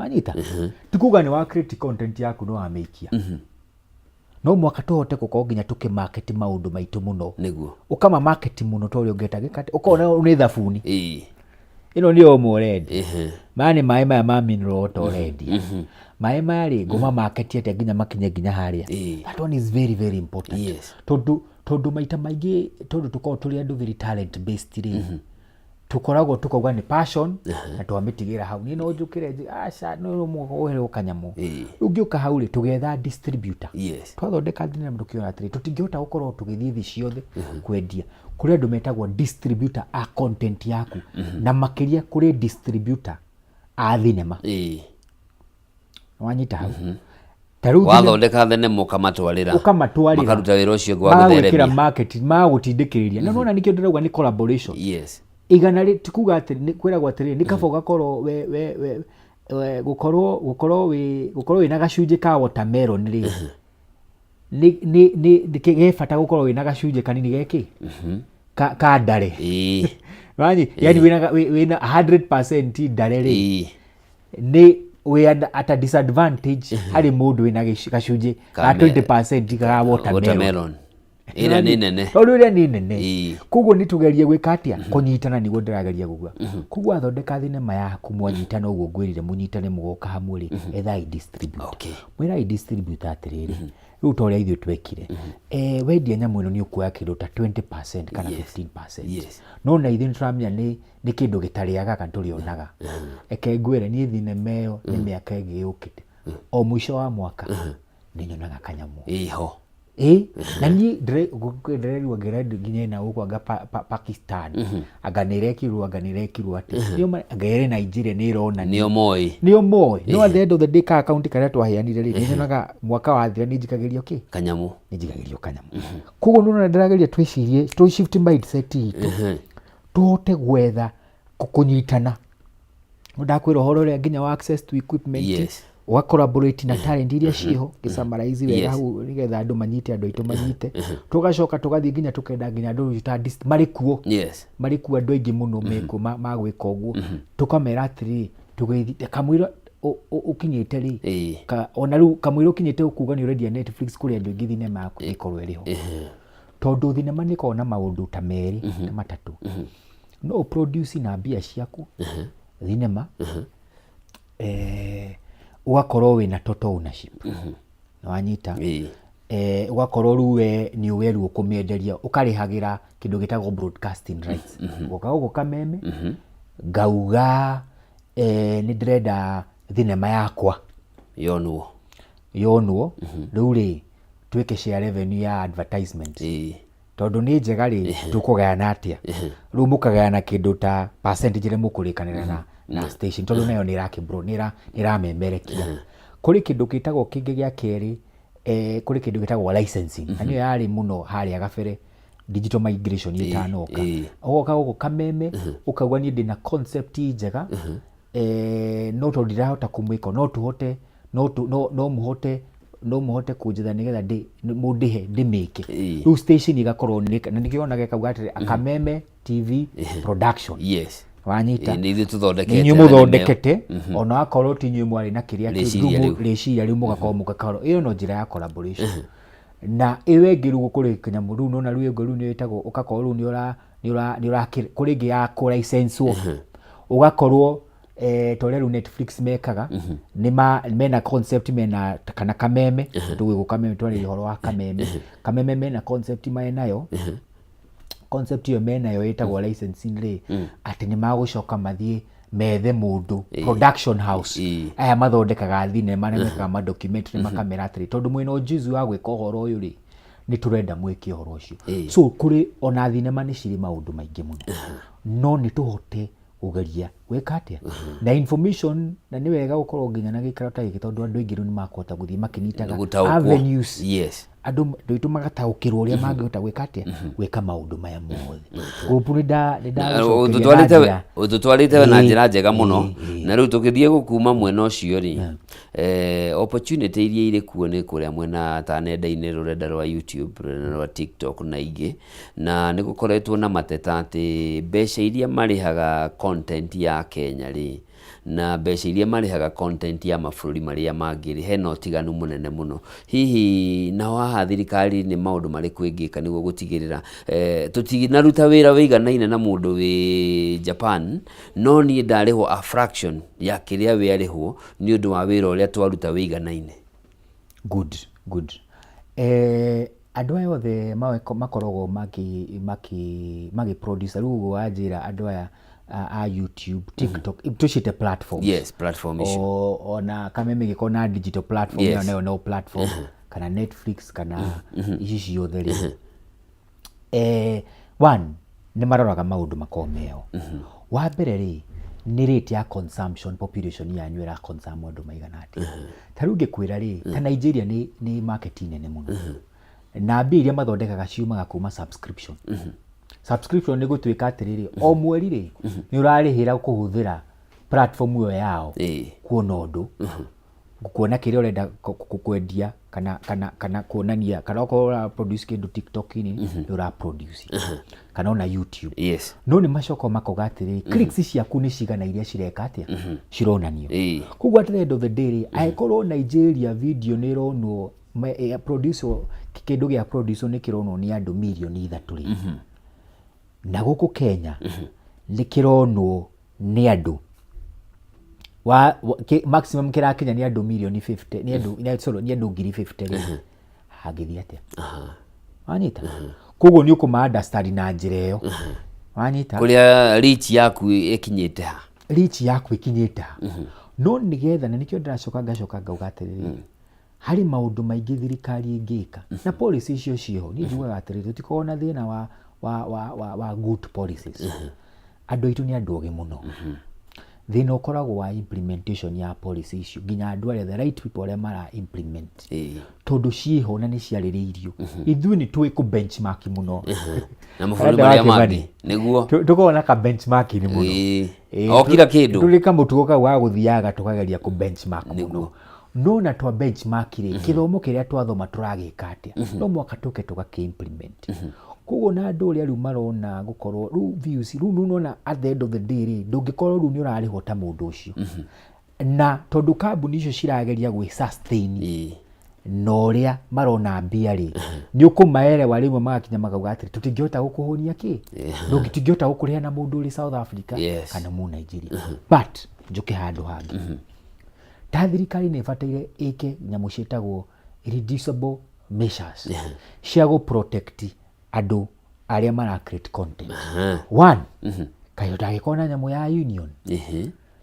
wanyita tikuga ni wa create content yaku no ameikia no mwaka tuhote gukorwo nginya tukimarket maundu maitu muno niguo ukama market muno to rio ngeta gikati ukona ni thabuni ino ni o morendi mani mai maya ma mineral water already mai mari ngoma market yete nginya makinye nginya haria that one is very very important tondu maita maingi tondu tukorwo tuli andu very talent based ri tukoragwo tukauga ni passion na twamitigira hau ni no njukire aca no muohere kanyamu ungiuka hau ri tugetha distributor twathondeka thina mndu kiona atiri tutingihota gukorwo tugithithi ciothe kwendia kuri andu metagwo distributor a content yaku na makiria kuri distributor a thinema wanyita hau wathondeka thenema ukamatwarira makaruta wira ucio gwa gutheremia market magutindikiriria na nona nikio ndirauga ni collaboration igana ri tikuga atiri kwiragwo atiri ni kaba ugakorwo we gukorwo wina gacunje ka watermelon ri ni kigefata gukorwo wina gacunje kanini geki ka ndare wani yani wina 100% ndare ri ni we at a disadvantage hari mundu wina gacunje ka 20% ka watermelon ina nene tondu ni nene kugo nitugerie gwikatia kunyitana niguo ndirageria guga kugo athondeka thinema yaku mwanyitana uguo ngwirire munyitane mugoka hamwe ri etha distributor mwira distributor atiriri riu toria ithu twekire wendia nyamu ino ni ukuoya kindu ta 20% kana 15% no na ithu turamenya ni kindu gitariaga kana turionaga eke ngwire ni thinema iyo ni miaka ingi yukite o mwisho wa mwaka ni nyonaga kanyamu iho na ni ndire wageradi nginya na uko aga Pakistan aganirekirwa ati niyo agere Nigeria ni rona niyo moi no at the end of the day ka account kare twaheanire ri nyonaga mwaka wa thira ni njikagirio kanyamu kugo nuna ndirageria twicirie to shift mindset itu tuhote gwetha kunyitana ndakwira horo ria nginya wa access to equipment wa collaborate na talent iria ciho kisamaraizi wega hau nigetha andu manyite andu aitu manyite tugacoka tugathie nginya tukenda nginya andu ta marikuo marikuo andu aingi muno meko magwika uguo tukamera atiri tugeithite kamwira ukinyite ri ona ru kamwira ukinyite ukuga ni already Netflix kuri andu aingi thinema yaku ikorwe riho tondu thinema ni kona maundu ta meri na matatu no produce na bia ciaku thinema ugakorwo wina total ownership na wanyita ugakorwo ruwe ni weru ukumienderia ukarihagira kindu gitagwo broadcasting rights ukago kameme gauga ni ndrenda thinema yakwa yonwo riu ri twike share revenue ya advertisement tondu ni njega ri tukugayana atia riu mukagayana kindu ta percentage ri mukurikanira na station tondu nayo ni rakibro ni ramemerekia kuri kindu kitagwo kingi gya keri kuri kindu kitagwo licensing ani yari muno hari agafere digital migration yitanoka ogoka guko kameme ukagwa ni ndina concept njega no to ndirahota kumwika no tuhote no muhote kujitha nigetha mundihe ndimike ru station igakorwo na nikiona gekauga atiri akameme TV production wanyita ni ithu tuthondekete ni muthondekete ona akorwo ti nyu mwari na kiria reciria riu mugakorwo iyo no njira ya collaboration na iwe ngiru kuri kinyamu riu nona riu ngiru ni witagwo ugakorwo riu ni ura kuri ngi ya ku license wo ugakorwo tole riu Netflix mekaga ni mena concept mena kana kameme tuwe kameme twari horo wa kameme mena concept nayo concept yo mena yo itagwo licensing ri ati ni magucoka mathie methe mundu production house aya mathondekaga thinema na mekaga ma documentary makamera atiri tondu mwina ujuzi wa gwika horo uyu ri ni turenda mwiki horo ucio so kuri ona thinema ni ciri maundu maingi muno no ni tuhote ugeria weka atia na information na ni wega gukorwo nginya na gikara ta giki tondu andu aingi ni makota guthii makinyitaga avenues andu ndoitu magataukirwo uria mangihota gwika atia gwika maundu maya mothe group ni ututwarite na njira njega muno na riu tukithie gukuma mwena ucio ri opportunity iria iri kuo ni kuria mwena ta nenda-ini rurenda rwa YouTube rurenda rwa TikTok na ingi na ni gukoretwo na mateta ati mbeca iria marihaga content ya Kenya ri na mbeca iria marihaga content ya mabũrũri marĩa mangĩ hena ũtiganu mũnene mũno. Hihi na haha thirikari nĩ maũndũ marĩkũ ĩngĩka nĩguo gũtigĩrĩra tũtinaruta wĩra wĩiganaine na mũndũ wĩ Japan no niĩ ndarĩhwo a fraction ya kĩrĩa we arĩhwo nĩ ũndũ wa wĩra ũrĩa twaruta wĩiganaine? Good. Andũ aya othe makoragwo magi producer rĩu wanjĩra andũ aya a YouTube, TikTok, tucite platforms. Yes, platform issue. Ona kameme gĩkorwo na digital platform, yes. Nayo no platform, kana Netflix, kana ici ciothe rĩ. One, nĩ maroraga maũndũ makomeo. Wa mbere rĩ, nĩ rate ya consumption, population yanyu ĩra consume andũ maigana atĩa. Ta rĩu ngĩkwĩra rĩ, ta Nigeria nĩ market nene mũno. Na mbia iria mathondekaga ciumaga kuma subscription. Subscription nĩ gũtuĩka atĩrĩrĩ, o mweri rĩ, nĩ ũrarĩhĩra kũhũthĩra platform ĩyo yao kuona ũndũ, kuona kĩrĩa ũrenda kwendia kana kuonania, kana okorwo produce kĩndũ TikTok-inĩ nĩ ũra produce, kana ona YouTube. Yes. No nĩ macoka makauga atĩrĩrĩ, clicks ciaku nĩ cigana iria cireka atĩa, cironanio. Koguo at the end of the day rĩ, angĩkorwo Nigeria video nĩ ĩronwo producer, kĩndũ gĩa producer nĩ kĩronwo nĩ andũ mirioni 3 rĩ, na gũkũ Kenya nĩ kĩronwo nĩ andũ maximum kĩrakinya nĩ andũ mirioni 50, nĩ andũ ngiri 50 rĩ, hangĩthiĩ atĩa? Wanyita? Koguo nĩ ũkũma understand na njĩra ĩyo. Wanyita? Kũrĩa reach yaku ĩkinyĩte ha? Reach yaku ĩkinyĩte ha? No nĩgetha, na nĩkĩo ndĩracoka ngauga atĩrĩrĩ, harĩ maũndũ maingĩ thirikari ĩngĩka na policy icio ciho, niĩ njugaga atĩrĩrĩ, tũtikoragwo na thĩna wa good policies. Andũ aitũ nĩ andũ ogĩ mũno. Thĩna ũkoragwo wa implementation ya policy icio, nginya andũ arĩa the right people arĩa mara implement. Tondũ ciho na nĩ ciarĩrĩirio. Ithuĩ nĩ tũĩ ku benchmark mũno. Na mabũrũri marĩa mangĩ nĩguo tũkoragwo na ka benchmark ni mũno. O kila kĩndũ. Tũrĩ kamũtugo kau wa gũthiaga tũkageria ku benchmark mũno. No na twa benchmark rĩ, kĩthomo kĩrĩa twathoma tũragĩka atĩa, no mwaka tũke tũgakĩ-implement. Koguo na andũ ũrĩa rĩu marona gũkorwo rĩu views rĩu nona at the end of the day rĩ, ndũngĩkorwo rĩu nĩ ũrarĩhwo ta mũndũ ũcio. Na tondũ kambuni icio cirageria gwĩ sustain na ũrĩa marona mbia rĩ, nĩ ũkũmaerewa rĩmwe magakinya makauga atĩrĩ, tũtingĩhota gũkũhũnia kĩ? Tũtingĩhota gũkũrĩha na mũndũ ũrĩ South Africa kana mu Nigeria. But njoke handũ hangĩ, ta thirikari nĩ ĩbataire ĩke nyamũ ciĩtagwo reducible measures cia gũ protect andũ arĩa mara create content. One, kaĩ ndagĩkorwo na nyamũ ya union.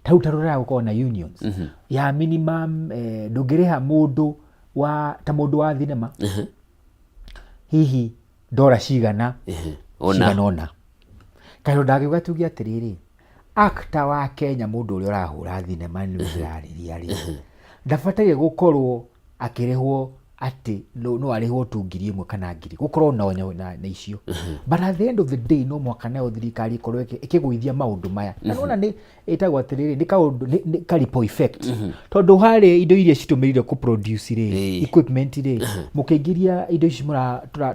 Tau tarora gũkorwo na unions ya minimum, ndũngĩrĩha mũndũ ta mũndũ wa thinema hihi ndora cigana ona. Kaĩ ndagĩuga tuge atĩrĩrĩ, actor wa Kenya, mũndũ ũrĩa ũrahũra thinema nĩ ũrarĩria rĩ, ndabataire gũkorwo akĩrĩhwo atĩ no arĩhwo tu 1,000 kana 2,000 gũkorwo na icio. But at the end of the day no mwaka nayo thirikari ikorwo ĩkĩgũithia maũndũ maya. Na nona nĩ ĩtagwo atĩrĩrĩ, nĩ kaũndũ nĩ karipo effect. Tondũ harĩ indo iria citumĩrire ku produce rĩ, equipment rĩ, mũkĩingĩria indo ici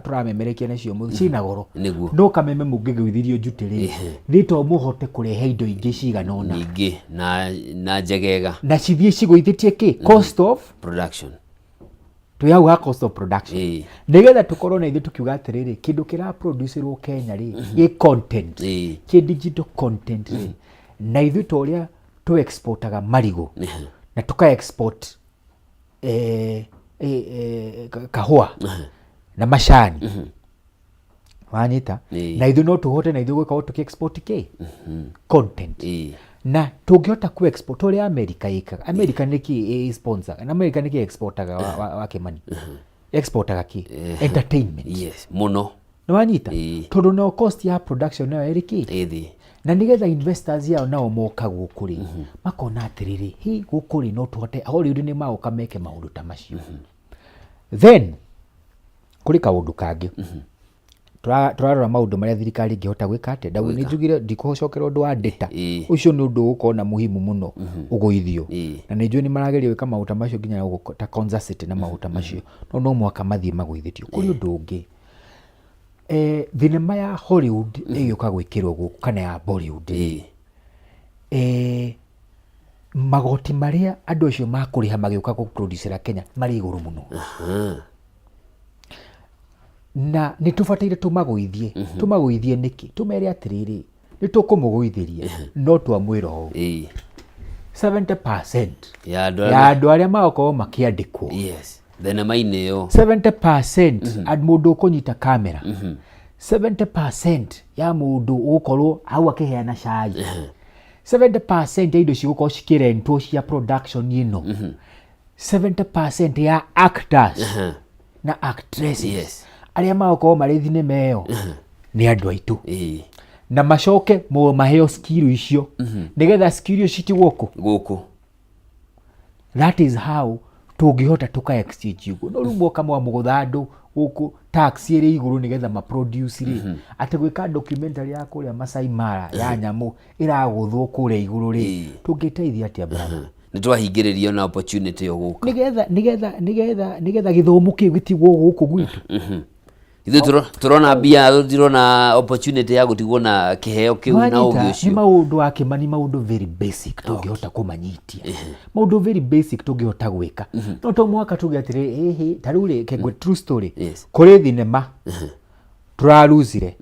tũramemerekia nacio cina goro. No kameme mũngĩgũithirio njutĩ rĩ, to mũhote kũrehe indo ingĩ cigana ona. Ningĩ na njegega. Na cithiĩ cigũithĩtie kĩ? Cost of production. Tuyau ha cost of production. Nĩgetha tũkorwo na ithuĩ tũkiuga atĩrĩrĩ, kĩndũ kĩra producerwo Kenya rĩ, gĩ content, kĩ digital content rĩ, na ithuĩ to ũrĩa tũ exportaga marigũ na tũka export kahũa na macani. Wanyita? Na ithuĩ no tũhote na ithuĩ gũkorwo tũki export kĩ? Content. Na tũngĩhota ku export ũrĩa America ĩkaga. America nĩkĩ sponsor? Na America nĩkĩ exportaga wa Kimani? Exportaga kĩ? Entertainment. Yes, mũno. Nĩ wanyita? Tondũ no cost ya production nayo ĩrĩ kĩ? Na nĩgetha investors yao nao moka gũkũ rĩ, makona atĩrĩrĩ, hi gũkũ rĩ no tũhote Hollywood nĩ maũka meke maũndũ ta macio. Then kũrĩ kaũndũ kangĩ. Turarora maũndũ marĩa thirikari ĩngĩhota gwĩka atĩa. Ndau nĩ njugire ndikũcokera ũndũ wa data. Ũcio nĩ ũndũ ũgũkorwo na muhimu mũno ũgũithio. Na nĩ njũĩ nĩ marageria gwĩka maũndũ macio nginya ta Konza City na maũndũ macio. No mwaka mathiĩ magũithĩtio. Kũrĩ ũndũ ũngĩ, thinema ya Hollywood ĩgĩũka gwĩkĩrwo gũkũ kana ya Bollywood, magoti maria andu acio makuriha magioka ku producera Kenya mari iguru muno. Na ni tubataire tumaguithie niki tumere atiriri ni tukumuguithiria no twamwira u 70% ya andu aria magokorwo makiandikwo thenema-inĩ yo 70% mundu ukunyita kamera 70% ya mundu ugukorwo au akiheana cai 70% ya indo cigukorwo cikirentwo cia production ino 70% ya actors na actresses aria magokorwo mari thinema ĩyo ni andu aitu na macoke maheo skill icio nigetha skill icio citigwo guku. That is how tungihota tuka exchange ugo no rumwo kamwa mugutha andu guku tax iri iguru nigetha ma produce ri ati gwika documentary ya kuria Masai Mara ya nyamu iraguthwo kuria iguru ri tungiteithia atia brother ni twahingiririo na opportunity yo guku nigetha githomo kiu gitigwo guku gwitu. Ithu turona bia turona opportunity ya gutigwo na kiheo kiu na ugi ucio ni maundu akimani maundu very basic tungihota kumanyitia maundu very basic tungihota gwika no to mwaka tugiatire taruri kegwe true story kuri thinema turaruzire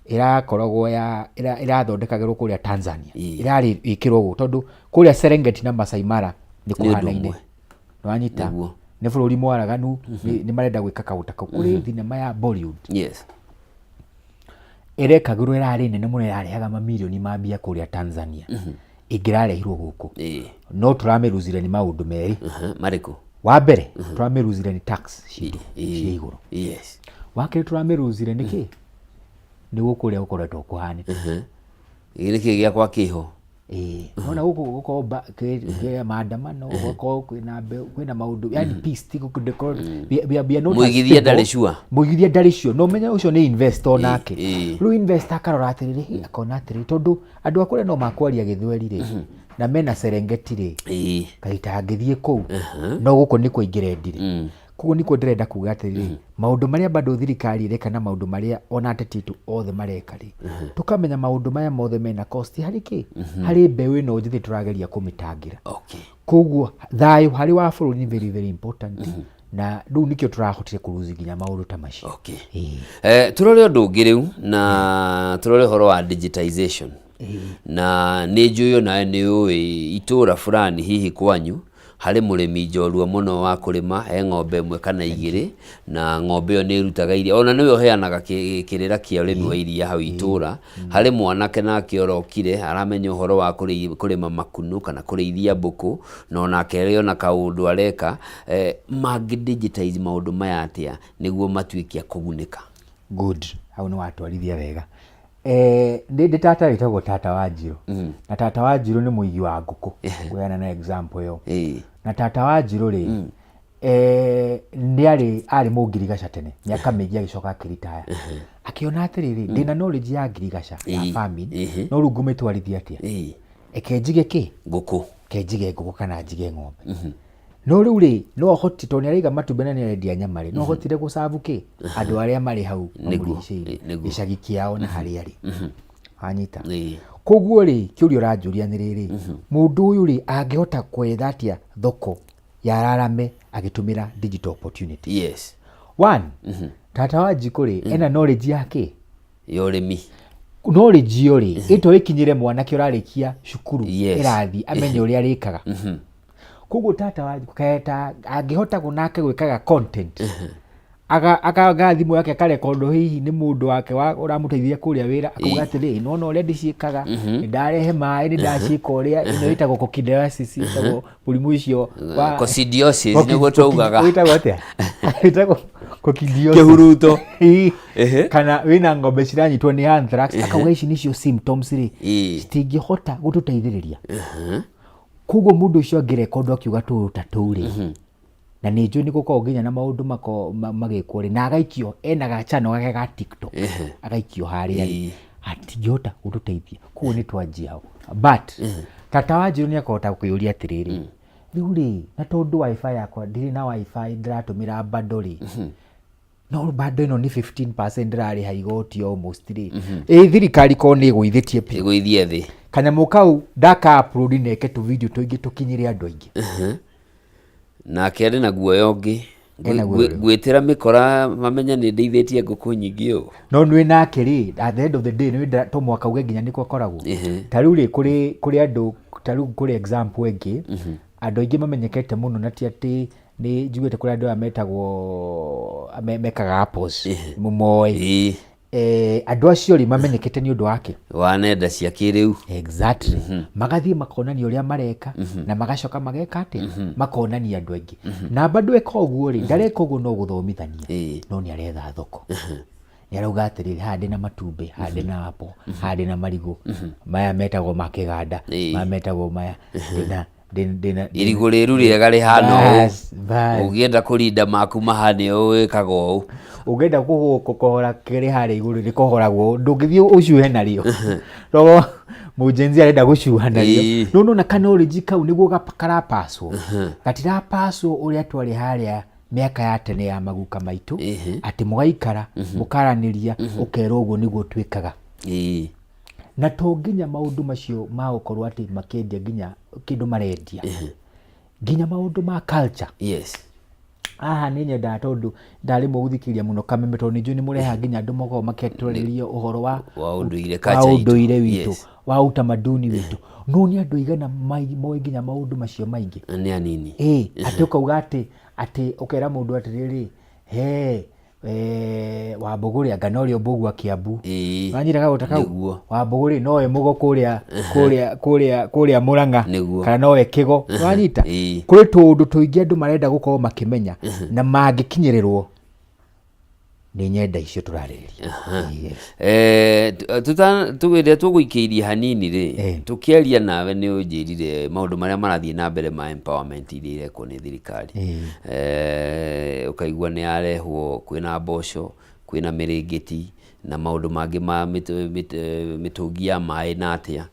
irakoragwo irathondekagirwo kuria Tanzania irari ikirwo gu tondu kuria Serengeti na Masai Mara ni kuhanaine nwanyita ne bururi mwaraganu ni marenda gwika kauta kuri thinema ya Bollywood irekagirwo irari nene muno yarehaga mamilioni ma mbia kuria Tanzania ingirarehirwo guku no turamiruzire ni maundu meri mariku wa mbere turamiruzire ni tax cia iguru wakiri turamiruzire niki ni gukuria ukoretwo kuhani niki gia kwa kiho nona guko ke maandamano guko kwina maundu yani peace tiko kudekor bia no muigithia ndari sure no menya ucio ni investor nake ru investor akarora atiriri akona atiri tondu andu akure no makwaria githweri ri na mena Serengeti ri kaita ngithie ku no guko ni kuingira ndiri kugo niko ndirenda kuga atiri maundu maria bado thirikari ireka na maundu maria ona atetitu othe mareka ri tukamenya maundu maya mothe mena cost hariki hari mbeu ino njithi turageria kumitangira kugo thayu hari wa bururi ni very very important na riu nikio turahotire kuruzi nginya maundu ta macio turore undu ungi riu na turore horo wa digitization na ni njuyo nawe ni ui itura fulani hihi kwanyu hari murimi njorua muno wa kurima ng'ombe imwe kana igiri na ng'ombe yo ni rutaga iria ona niwe uheanaga kirira kia urimi wa iria hau itura hari mwanake nake orokire aramenya uhoro wa kurima makunu kana kurithia mbuku na ona kereo na kaundu areka magi digitize maundu maya atia niguo matuikia kugunika good hau ni watwarithia wega ndi tata witagwo Tata Wanjiru na Tata Wanjiru ni muigi wa nguku kuyana na example yo na Tata Wanjiru ri ndi ari mungirigaca tene miaka mingi agicoka akiritaya akiona atiriri ndina knowledge ya ngirigaca ya farming no rungu mitwarithia atia ekenjige ki nguku kenjige nguku kana njige ng'ombe no riu ri no hoti to ni ariga matumbe na ni arendia nyama ri no hotire gucavu ki andu aria mari hau gicagi kiao na hari ari anyita koguo ri kiurio ranjuria ni riri mundu uyu ri angihota kwethatia thoko ya rarame agitumira digital opportunity one Tata Wanjiru ri ena knowledge yake yorimi knowledge yo ri ito ikinyire mwanake urarikia cukuru irathi amenye uria rikaga kugo Tata Wanjiru kaeta angihota kunake gwikaga content aga thimu yake kare kondo hihi ni mundu wake uramuteithia kuria wira akuga atiri no no ready ciikaga ndarehe mai ni ndacika uria ino itagwo coccidiosis itagwo murimu icio wa coccidiosis niguo twaugaga itagwo atia itagwo coccidiosis kehuruto kana wina ng'ombe ciranyitwo ni anthrax akauga ici nicio symptoms ri citingihota gututeithiriria kugo mundu ucio ngirekondo akiuga tuturi na ni njui ni gukorwo nginya na maundu magikwo ri na agaikio ena gachano gake ga TikTok agaikio haria atingihota gututeithia kuo ni twanjia hau but Tata Wanjiru ni akahota kuyuria atiriri riu ri na tondu wifi yakwa ndiri na wifi ndiratumira bundle ri no bado ino ni 15% rari haigoti almost ri thirikari ko ni guithitie pe guithie thi kanyamu kau ndaka upload neke tu video tuingi tukinyire andu aingi na kere na guoyo ngi gwitira mikora mamenya ni ndeithitie nguku nyingi u no nwi nake ri at the end of the day nwi to mwaka uge nginya niko koragwo tariu ri kuri andu tariu kuri example engi andu aingi mamenyekete muno na ti ati ni njiguite kuri andu ametagwo mekaga apples mumoi andu acio ri mamenyekete ni undu wake wa nenda cia kiriu exactly magathie makonania uria mareka na magacoka mageka ati makonania andu aingi na bado eka uguo ri ndareka uguo no guthomithania no ni aretha thoko ni arauga atiri hande na matumbe hande na apo hande na marigo maya metagwo makiganda maya metagwo maya irigu riru riega rihana ugienda kurinda maku mahane wikaga uu ugenda kuhora kiri hari iguru rikohoragwo ndungithio ucuhe nario no mujenzi arenda gucuha nario no na knowledge kau niguo gakarapaswo gatirapaswo uria twari haria miaka ya tene ya maguka maitu ati mugaikara mukaraniria ukero uguo niguo twikaga na to nginya maundu macio ma ukorwo ati makendia nginya kindu marendia nginya maundu ma culture ni nyenda tondu ndari muguthikiria muno kameme to ni njuni mureha nginya andu mogo maketuririo uhoro wa unduire witu wa utamaduni witu no ni andu igana moi nginya maundu macio maingi ni anini ati ukauga ati ukera mundu atiriri wa Mbuguri angana urio Mbugu wa Kiambu wanyiraga utakau wa Mbuguri noe mugo kuria Muranga kana noe Kigo wanyita kuri tundu tuingi andu marenda gukorwo makimenya na mangikinyirirwo ni nyenda icio turariria tugire tuguikiirie hanini ri tukiaria nawe ni unjirire maundu maria marathie na mbere ma empowerment iria irekwo ni thirikari ukaigua ni arehwo kwina mboco kwina miringiti na maundu mangi ma mitungi ya mai na atia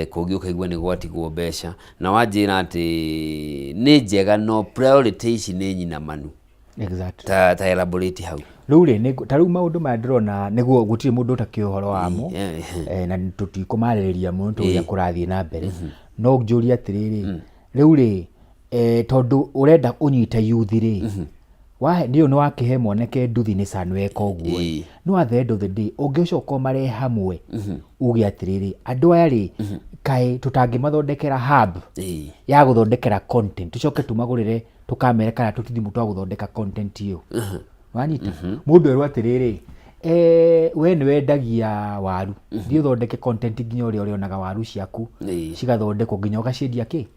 kungi ukaigua ni gwatigwo mbeca na wanjira ati ni njega no priority ici ni nyina manu exactly ta elaborate hau ruri ni tariu maundu ma ndrona niguo gutiri mundu utakihoro wamo na tutikumaririria muntu uria kurathie na mbere no njuria atiriri riu ri tondu urenda unyita youth ri wa ndio no wakihe moneke nduthi ni sanu eka uguo no at the end of the day ungicoka mare hamwe ugi atiriri andu aya ri kai tutangimathondekera hub ya guthondekera content tucoke tumagurire tukamere kana tutithi mutu wa guthondeka content iyo wanyita mundu erwa atiriri we ni wendagia waru thi uthondeke content nginya uria urionaga waru ciaku cigathondekwo nginya ugaciendia ki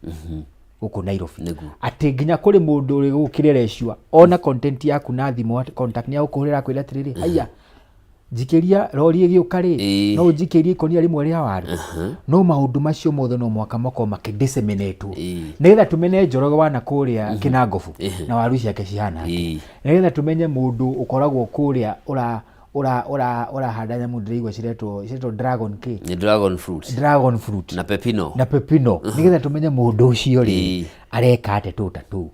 guku Nairobi ati nginya kuri mundu uri gukirereshwa ona content yaku na thimu contact ni ukuhurira kwira atiriri haya jikiria rori giuka ri no jikiria ikonia rimwe ria waru no maundu macio mothe no mwaka mako makidisseminate nigetha tumenye njoroge wana kuria Kinangofu na waru ciake cihana nigetha tumenye mundu ukoragwo kuria ura handa nyamu ndiraigua ciretwo dragon dragon fruit na pepino nigetha tumenye mundu ucio ri areka ate tutatu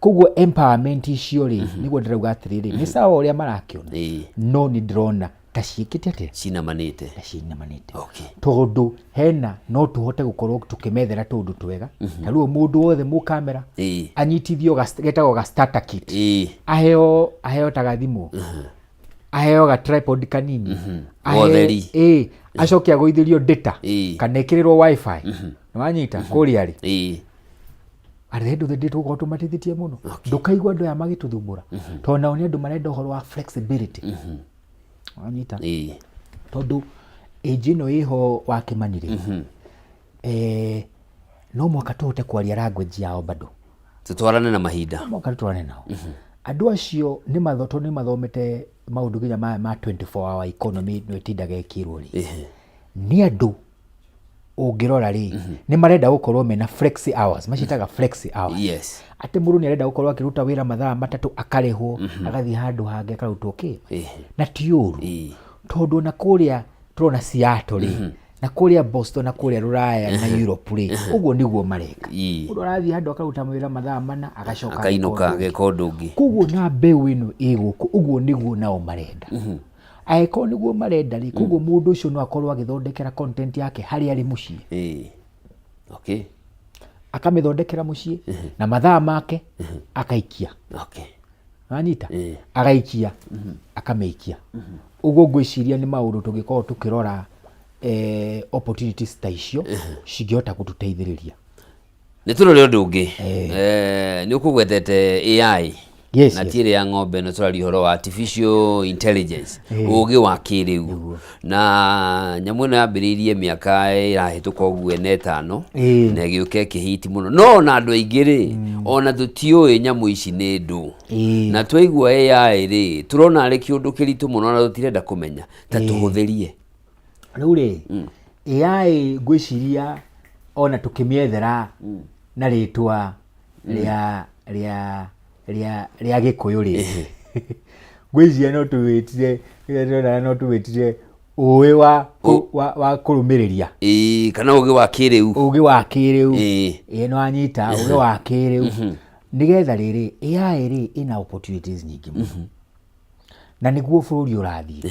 kuguo empowerment icio ri niguo ndirauga atiriri ni sawa uria marakiona no ni ndrona ta ciikite ate cinamanite tondu hena no tuhote gukorwo tukimethera tundu twega taruo mundu wothe mu kamera anyitithio getagwo ga starter kit aheo tagathimu aheo ga tripod kanini wotheri acoke agoithirio data kana ikirirwo wifi wanyita kuria ri at the end of the day tuko automaticitie muno ndukaigwa andu ya magituthumbura tondu nao ni andu marenda uhoro wa flexibility wanyita tondu age no iho wa kimanire no mwaka tuhote kwaria language yao bado tutwarane na mahinda mwaka tutwarane nao andu acio ni mathomete maundu nginya ma 24 hour economy no itindaga ikirwo ri ni andu ungirora ri ni marenda gukorwo mena flexi hours macitaga flexi hours ati mundu ni arenda gukorwo akiruta wira mathaa matatu akarehwo agathi handu hange akarutwo ki na ti uru tondu na kuria turona Seattle ri na kuria Boston na kuria Ruraya na Europe ri uguo niguo mareka mundu arathi handu akaruta mwira mathaa mana agacoka akainuka gekondu ngi kuguo na mbeu ino iguku uguo niguo nao marenda aiko niguo marenda ri kuguo mundu ucio no akorwo agithondekera content yake hari ari mucii okay akamithondekera mucii na mathaa make akaikia okay anyita agaikia akameikia uguo ngwiciria ni maundu tungikorwo tukirora opportunities ta icio cingihota gututeithiriria ni turore undu ungi ni ukugwetete AI na tire ya ng'ombe no turari horo wa artificial intelligence ugi wa kiriu na nyamu no yambiririe miaka irahituka uguo ene 5 na giuke kihiti muno no na andu aingiri ona tutioi nyamu ici ni ndu na twaigua AI ri turona ari kiundu kiritu muno na tutirenda kumenya ta tuhuthirie riu ri AI ngwiciria ona tukimiethera na ritwa ria Gikuyu ri ngwiciria no tuwitire uwi wa kurumiriria kana ugi wa kiriu no anyita ugi wa kiriu nigetha riri AI ri ina opportunities nyingi na niguo bururi urathie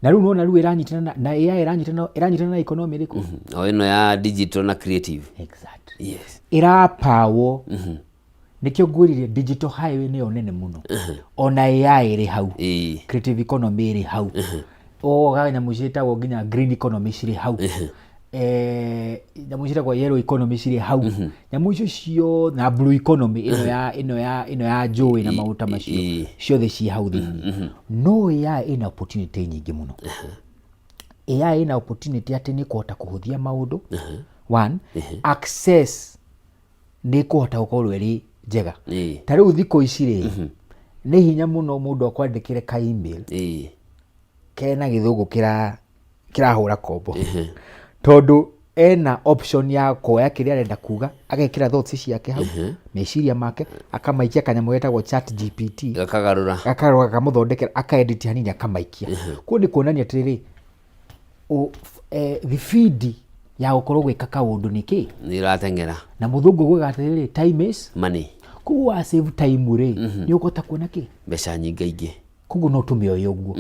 na riu nona riu iranyitana na AI iranyitana na economy riku ino ya digital na creative exactly yes irapawo nikio ngwirire digital highway ni onene muno ona AI iri hau creative economy iri hau nyamu ciitagwo nginya green economy ciri hau nyamu ciitagwo yellow economy ciri hau nyamu icio cio na blue economy ino ya njui na maguta macio ciothe ci hau thiini no AI ina opportunity nyingi muno AI ina opportunity ati ni kuhota kuhuthia maundu one access ni kuhota gukorwo iri njega ta riu thiko ici ri ni hinya muno mundu akwandikire ka email kena githungu kirahura kombo tondu ena option ya kuoya kiria arenda kuga agekira thoughts ciake hau meciria make akamaikia kanyamu getagwo ChatGPT gakagarura akamuthondekera akaedit hanini akamaikia ko ni kuonania atiriri the feed ya gukorwo gwika kaundu niki ni ratengera na muthungu gwiga atiriri time is money kuwa save time ri ni ukota kuona ki mbeca nyingaingi kugu no tumioyo uguo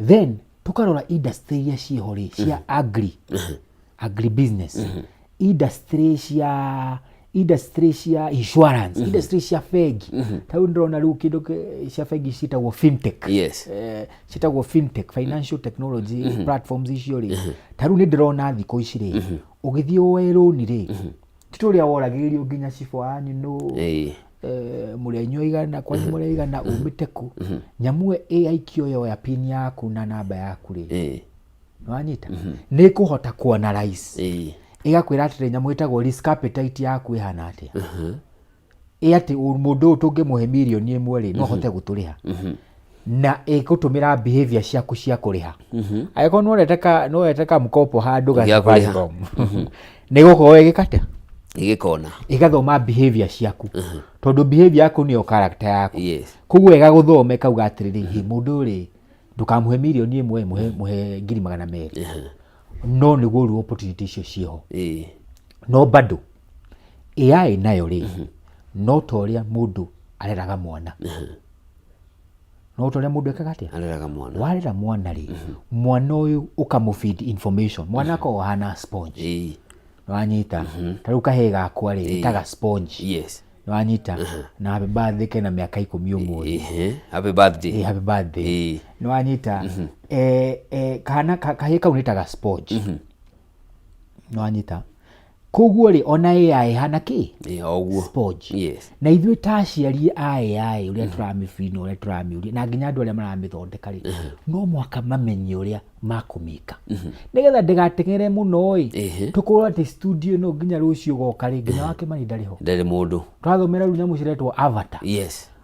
then tukarora industry ya cihori cia agri business industry cia insurance industry cia fegi tau ndona riu kindu cia fegi citagwo fintech citagwo fintech financial technology platforms icio ri taru ni ndirona thiko ici ri ugithie weruni ri tituria woragirio nginya cifo anyu no muria nyoigana kwa muria igana umiteku nyamue AI kioyo ya pin yaku na namba yaku ri nwanyita ni kuhota kuanalyze igakwira atire nyamu itagwo risk appetite yaku ihana atia ati mundu tungimuhe milioni imwe ri no hote guturiha na igutumira behavior ciaku cia kuriha aiko no reteka mkopo handu Safaricom ni gukorwo igikate igikona igathoma behavior ciaku tondu behavior yaku niyo character yaku kuguo ega guthome kauga atiriri mundu ri ndukamuhe milioni imwe muhe 200,000 no niguo ru opportunity icio ciho no bado AI nayo ri no toria mundu areraga mwana no toria mundu ekagatia areraga mwana warera mwana ri mwana uyu ukamufeed information mwana ko hana sponge nwanyita taru kahega akwa ri taga sponge nwanyita na happy birthday kena miaka 11 happy birthday nwanyita kana kaheka unitaga sponge nwanyita kuguo ri ona AI hana ki oguo sponge na ithui taciari AI uria turamifino uria turamiuria na nginya andu aria maramithondeka ri no mwaka mamenye uria makumika nigetha ndigatengere muno tukorwo ati studio no nginya rucio goka ri nginya wake mani ndari mundu twathomera ru nyamu ciretwo avatar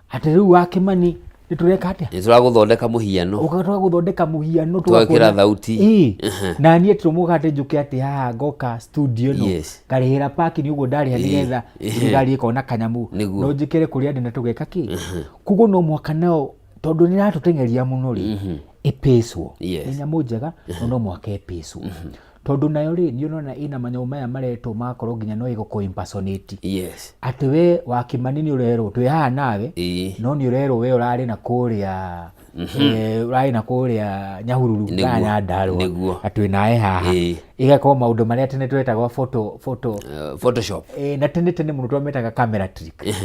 ati riu wake mani nitureka atia nituraguthondeka muhiano ugatwa guthondeka muhiano twakira thauti na nie tumuga ati njuke ati haha ngoka studio no karihira park ni ugo ndari nigetha ngari ikona kanyamu no njikire kuria ndi na tugeka ki kugo no mwaka nao tondu niratutengeria muno ri epeswo nyamu njega no mwaka epeswo tondu nayo ri ni unaona ina manyo maya maretwo makorwo nginya no igo ko impersonate yes ati we wa Kimani ni urero twi haha nawe no ni urero we urari na kuria urari na kuria Nyahururu na Ndarwa ati nae haha igakorwo maundu maria tene twetagwo photoshop na tene muno twametaga camera trick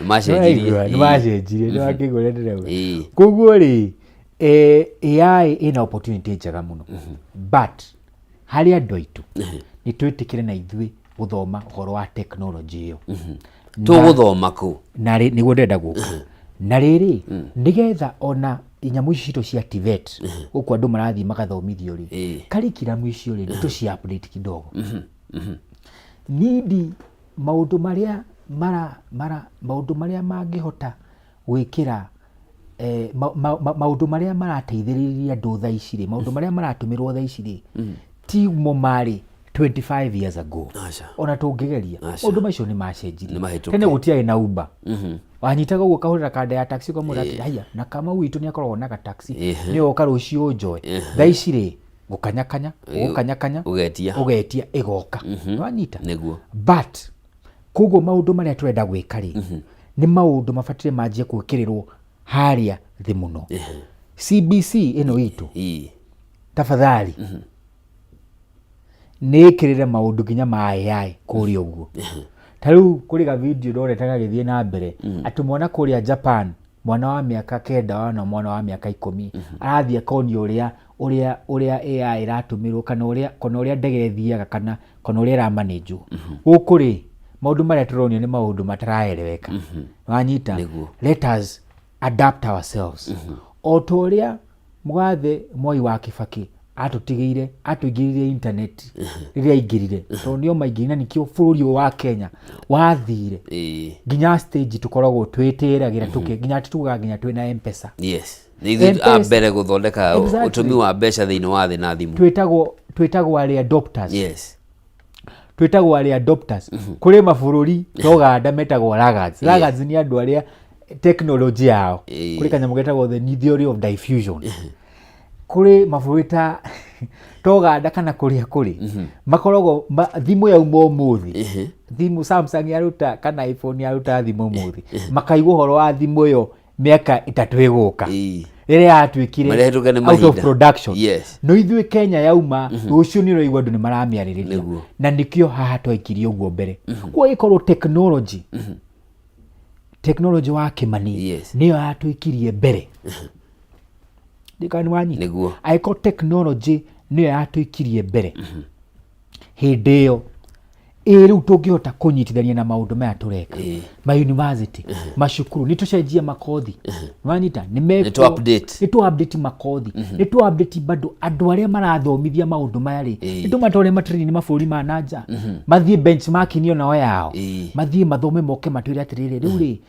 macenjirie no akigorendere koguo ri AI ina opportunity njega muno but hari andu aitu ni twitikire na ithui guthoma horo wa technology iyo tu guthoma ku na niguo ndenda guka na riri nigetha ona inyamu icio cia TVET uko andu marathi magathomithio ri curriculum icio ri tu cia update kidogo nidi maundu maria mangihota gwikira maundu maria marateithiriria andu tha ici ri maundu maria maratumirwo tha ici ri ti mo mari 25 years ago ona tungigeria maundu macio ni macenjirie tene gutiai na Uber wanyitaga uguo kahurira kanda ya taxi kwa murati haya na kama witu ni akorwo na ka taxi ni oka rucio njoe tha ici ri gukanyakanya ugetia igoka wanyita niguo but koguo maundu maria turenda gwika ri ni maundu mafatire manjie gwikirirwo haria thi muno CBC ino itu tafadhali nikirire maundu ginya ma AI kuri uguo tariu kuri ga video ndoretaga githie na mbere ati mwana kuri Japan mwana wa miaka 9 na mwana wa miaka 10 arathia koni uria AI iratumirwo kana uria ndege thiaga kana uria ra manage gukuri maundu maria turonio ni maundu mataraeleweka wanyita let us adapt ourselves otoria mgathe Moi wa Kibaki atuingirire internet riria ingirire to nio maingirina nikio bururi wa Kenya wathire ginya stage tukoragwo twitiragira tuke ginya tutuga ginya twina M-Pesa yes ni abere guthondeka utumi wa mbeca thiini wa thi na thimu twitagwo ari adopters yes twitagwo ari adopters kuri mabururi toganda metagwo laggards ni andu aria technology yao kuri kanyamu getagwo the theory of diffusion kuri maburita toganda kana kuria makoragwo thimu ya umuthi thimu Samsung yaruta kana iPhone yaruta thimu umuthi makaigwo horo wa thimu yo miaka 3 iguka riria atwikire out of production no ithui Kenya yauma rucio ni roigwa andu ni maramiaririria na nikio haha twaikirie uguo mbere kwa ikorwo technology wa Kimani niyo atwikirie mbere dikani wanyi aiko technology niyo yatwikirie mbere hindi yo riu tungihota kunyitithania na maundu maya tureka ma university mashukuru ni tucenjie makothi wanyita ni to update makothi ni to update bado andu aria marathomithia maundu maya ri ni tumatore matrini ni maburi ma nanja mathie benchmark ni ona yao mathie mathome moke matwire atiriri riu ri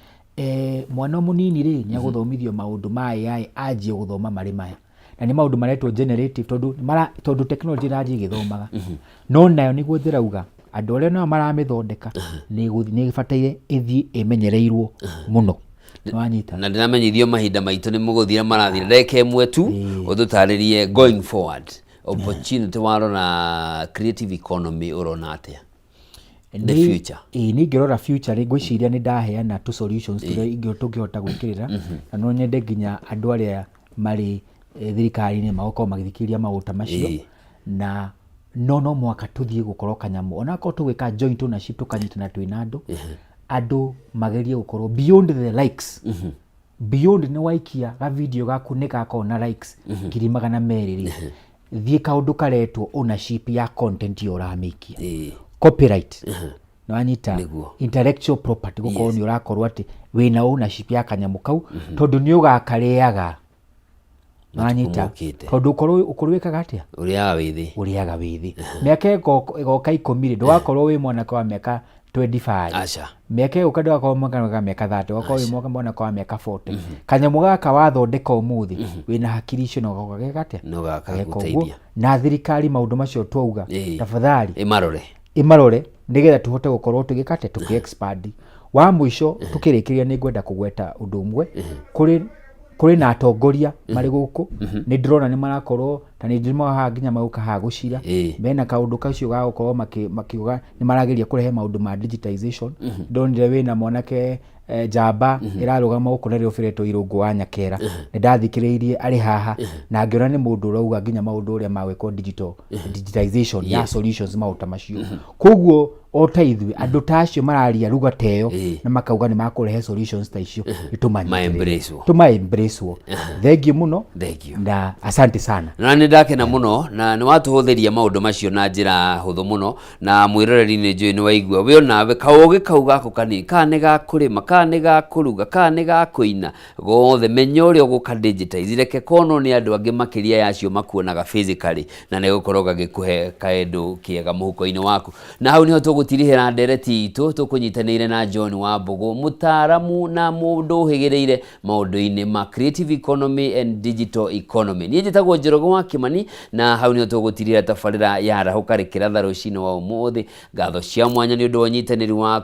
mwana munini ri ni aguthomithio maundu ma AI ajie guthoma mari maya na ni maundu maretwo generative tondu technology raji githomaga no nayo niguo ndirauga andu aria no maramithondeka ni gibataire ithi imenyereirwo muno wanyita na ndinamenyithio mahinda maitu ni muguthira marathira reke imwe tu uthutaririe going forward opportunity warona creative economy urona atia the future ni ngirora future ri ngwiciria ni ndaheana tu solutions turia ingio tungihota gwikirira na no nyende nginya andu aria mari thirikari-ini magoko magithikiria maguta macio na no mwaka tuthie gukorwo kanyamu ona ko tugwika joint ownership tukanyitana twina andu magerie gukorwo beyond the likes beyond ni waikia ga video gaku ni gakona likes 200,000 thie kaundu karetwo ownership ya content yo uramikia copyright no anyita intellectual property gukorwo ni urakorwo ati wina ownership ya kanyamu kau tondu ni ugakariaga Nanyita tondu ukorwikaga atia uriaga withi miaka igoka 10 ndwakorwo wi mwana kwa miaka 25 acha miaka igoka ndwakorwo mwana miaka 30 wakorwo wi mwana kwa miaka 40 kanyamu gaka wathondeka umuthi wina hakiri icio no gogaka atia no gaka guteithia na thirikari maundu macio twauga tafadhali imarore nigetha tuhote gukorwo tugikate tukiexpand wa mwisho tukirikiria ni ngwenda kugweta undu umwe kuri na atongoria mari guku ni ndrona ni marakorwo tani ndimo ha nginya mauka ha gucira bena kaundu kacio ga gukorwo makiuga ni marageria kurehe maundu ma digitization ndonire wina mwanake jamba irarugama gukorera ofireto irungu wa Nyakera ni ndathikiriirie ari haha na ngiona ni mundu urauga nginya maundu uria magweko digitization ya solutions mauta macio koguo otaithwe andu tacio mararia ruga teyo na makauga ni makurehe solutions ta icio tuma embrace thengi muno na asante sana na ni ndakena muno na ni watuhuthiria maundu macio na njira huthu muno na mwiroreri ni njui ni waigua we onawe kauge kauga kani kane ga kurima kane ga kuruga kane ga kuina gothe menyo uri guka digitize reke kono ni andu angi makiria yacio makuonaga physically na ne gukorwo gagikuhe kaendu kiega muhuko-ini waku na hau niho tugutirihira ndereti itu tukunyitanire na John Wambugu mutaramu na mundu higireire maundu-ini ma creative economy and digital economy ni njitagwo Njoroge wa Kimani na hau niho tugutirihira tabarira ya rahukarikira tharucini wa umuthi ngatho cia mwanya ni undu wa nyitaniri wa